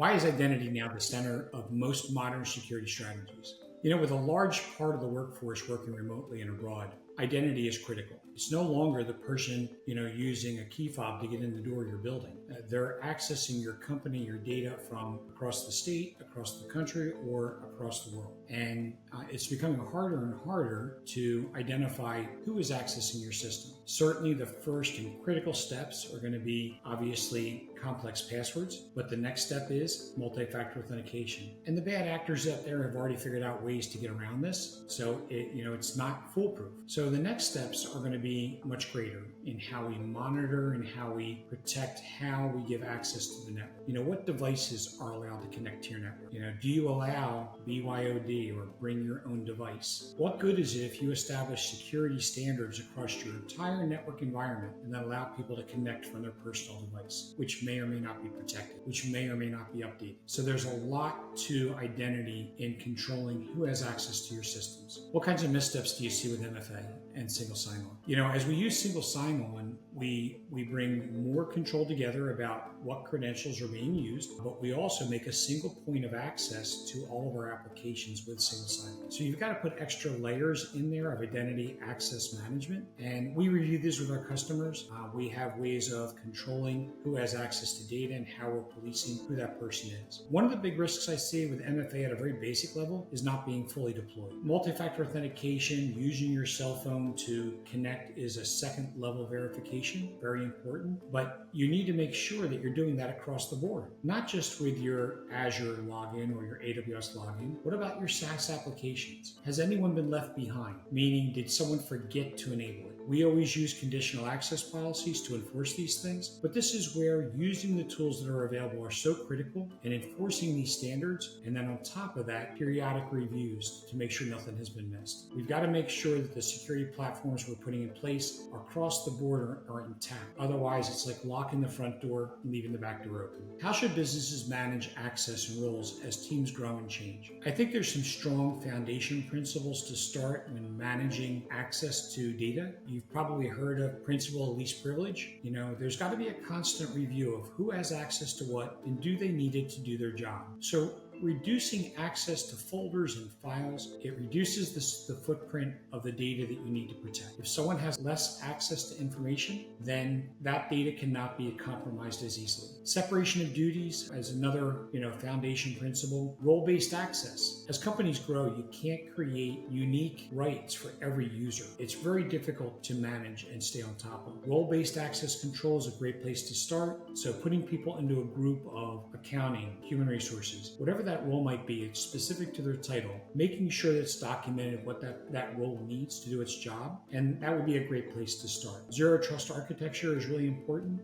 Why is identity now the center of most modern security strategies? With a large part of the workforce working remotely and abroad, identity is critical. It's no longer the person, using a key fob to get in the door of your building. They're accessing your company, your data from across the state, across the country, or across the world. And it's becoming harder and harder to identify who is accessing your system. Certainly the first and critical steps are going to be obviously complex passwords, but the next step is multi-factor authentication. And the bad actors out there have already figured out ways to get around this, so it's not foolproof. So the next steps are going to be much greater in how we monitor and how we protect, how we give access to the network. What devices are allowed to connect to your network? Do you allow BYOD or bring your own device? What good is it if you establish security standards across your entire network environment and then allow people to connect from their personal device, which may or may not be protected, which may or may not be updated? So there's a lot to identity in controlling who has access to your systems. What kinds of missteps do you see with MFA and single sign-on? As we use single sign-on, we bring more control together about what credentials are being used, but we also make a single point of access to all of our applications with single sign-on. So you've got to put extra layers in there of identity access management, and we review this with our customers. We have ways of controlling who has access to data and how we're policing who that person is. One of the big risks I see with MFA at a very basic level is not being fully deployed. Multi-factor authentication, using your cell phone to connect, is a second level verification, very important, but you need to make sure that you're doing that across the board, not just with your Azure login or your AWS login. What about your SaaS applications? Has anyone been left behind? Meaning, did someone forget to enable it? We always use conditional access policies to enforce these things, but this is where using the tools that are available are so critical, and enforcing these standards, and then on top of that, periodic reviews to make sure nothing has been missed. We've got to make sure that the security platforms we're putting in place across the board are intact. Otherwise, it's like locking the front door and leaving the back door open. How should businesses manage access and roles as teams grow and change? I think there's some strong foundation principles to start when managing access to data. You've probably heard of principle of least privilege. There's got to be a constant review of who has access to what and do they need it to do their job. So reducing access to folders and files, it reduces the footprint of the data that you need to protect. If someone has less access to information, then that data cannot be compromised as easily. Separation of duties as another, foundation principle. Role-based access. As companies grow, you can't create unique rights for every user. It's very difficult to manage and stay on top of. Role-based access control is a great place to start. So putting people into a group of accounting, human resources, whatever that role might be, it's specific to their title, making sure that it's documented what that role needs to do its job, and that would be a great place to start. Zero trust architecture is really important.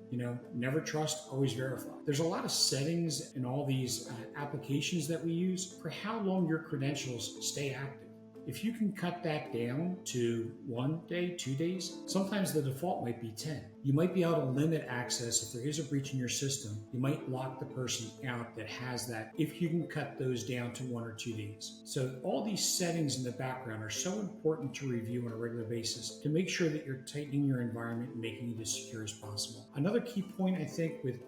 Never trust, always verify. There's a lot of settings in all these applications that we use for how long your credentials stay active. If you can cut that down to 1 day, 2 days, sometimes the default might be 10. You might be able to limit access. If there is a breach in your system, you might lock the person out that has that, if you can cut those down to 1 or 2 days. So all these settings in the background are so important to review on a regular basis to make sure that you're tightening your environment and making it as secure as possible. Another key point, I think, with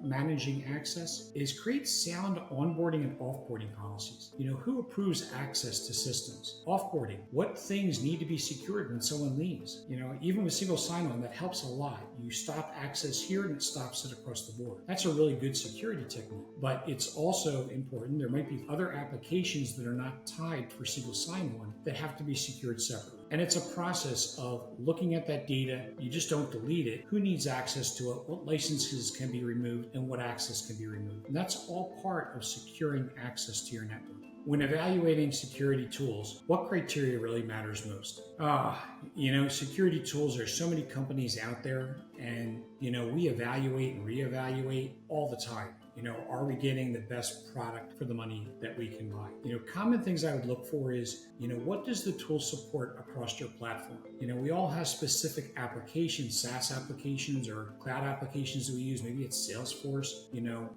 managing access is create sound onboarding and offboarding policies. Who approves access to systems? Offboarding. What things need to be secured when someone leaves? Even with single sign-on, that helps a lot. You stop access here and it stops it across the board. That's a really good security technique, but it's also important. There might be other applications that are not tied for single sign-on that have to be secured separately. And it's a process of looking at that data. You just don't delete it. Who needs access to it? What licenses can be removed and what access can be removed? And that's all part of securing access to your network. When evaluating security tools, what criteria really matters most? Security tools, there's so many companies out there, and, we evaluate and reevaluate all the time. Are we getting the best product for the money that we can buy? Common things I would look for is, what does the tool support across your platform? We all have specific applications, SaaS applications or cloud applications that we use. Maybe it's Salesforce,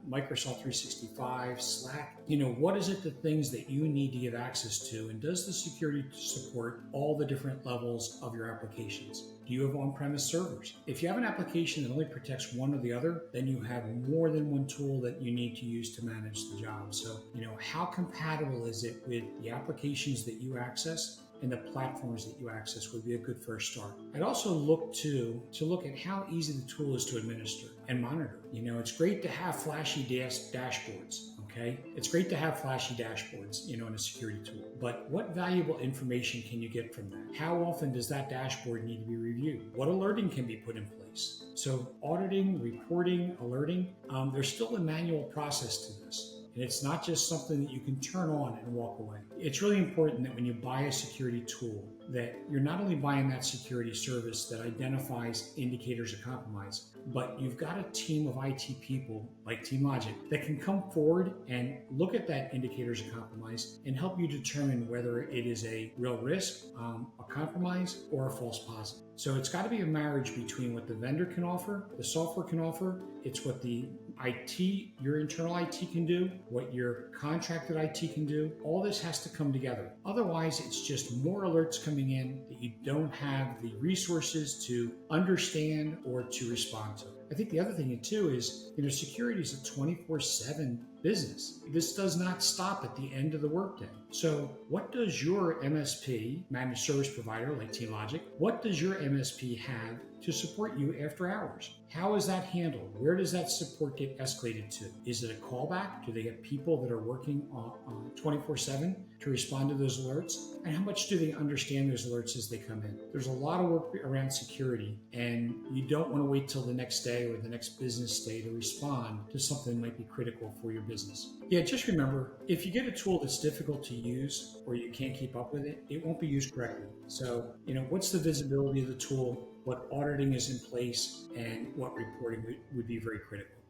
Microsoft 365, Slack. What is it, the things that you need to give access to? And does the security support all the different levels of your applications? Do you have on-premise servers? If you have an application that only protects one or the other, then you have more than one tool that you need to use to manage the job. So, how compatible is it with the applications that you access and the platforms that you access would be a good first start. I'd also look to look at how easy the tool is to administer and monitor. It's great to have flashy dashboards. Okay, it's great to have flashy dashboards, in a security tool, but what valuable information can you get from that? How often does that dashboard need to be reviewed? What alerting can be put in place? So auditing, reporting, alerting, there's still a manual process to this. And it's not just something that you can turn on and walk away. It's really important that when you buy a security tool, that you're not only buying that security service that identifies indicators of compromise, but you've got a team of IT people like Team Logic that can come forward and look at that indicators of compromise and help you determine whether it is a real risk, a compromise, or a false positive. So it's got to be a marriage between what the vendor can offer, the software can offer, it's what the IT, your internal IT can do, what your contracted IT can do. All this has to come together. Otherwise, it's just more alerts coming in that you don't have the resources to understand or to respond to. I think the other thing too is, security is a 24/7 business. This does not stop at the end of the workday. So what does your MSP, managed service provider like Team Logic, what does your MSP have to support you after hours? How is that handled? Where does that support get escalated to? Is it a callback? Do they get people that are working on 24/7 to respond to those alerts? And how much do they understand those alerts as they come in? There's a lot of work around security, and you don't want to wait till the next day or the next business day to respond to something that might be critical for your business. Yeah, just remember, if you get a tool that's difficult to use or you can't keep up with it, it won't be used correctly. So, what's the visibility of the tool? What auditing is in place, and what reporting would be very critical.